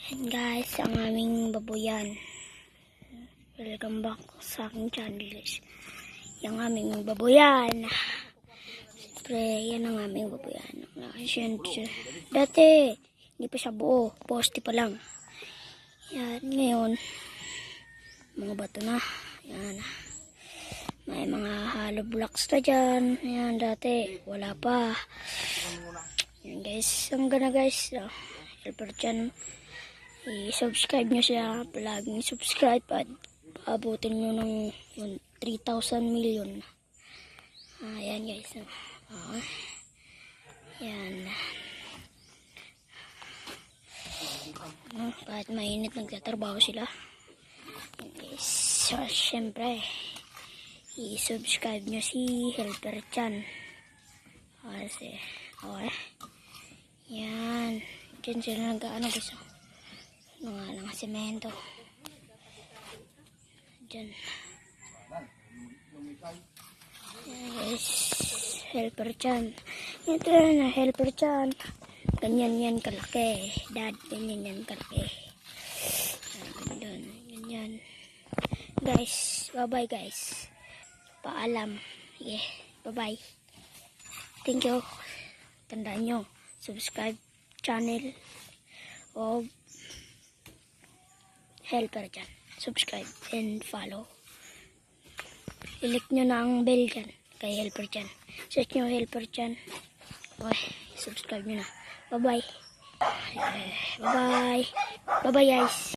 And guys, ang aming babuyan. Welcome back sa aking channel guys. Yung aming babuyan. Siyempre, yan ang aming babuyan. Dati, hindi pa siya buo. Poste pa lang. Yan, ngayon, mga bato na. Yan. May mga hollow blocks na dyan. Yan, dati, wala pa. Yan guys, hanggang na guys. Helper dyan. I-subscribe nyo siya. Palaging subscribe at paabutin nyo ng 3,000 million. Ayan guys. Yan. Kahit mainit nagtatrabaho sila. Guys, so, syempre i-subscribe nyo si Helper Chan. Kasi, okay. Yan. Diyan sila nag-ano guys. Mga semento. Diyan. Yes. Helper Chan. Ito na, Helper Chan. Ganyan yan kalaki. Dad, ganyan yan kalaki. Ganyan. Guys, bye-bye guys. Paalam. Yeah, bye-bye. Thank you. Tandaan nyo, subscribe channel of Helper Chan. Subscribe and follow. I-click nyo na ang bell dyan kay Helper Chan. Search nyo Helper Chan. Okay, subscribe nyo na. Bye-bye. Bye-bye. Bye-bye guys.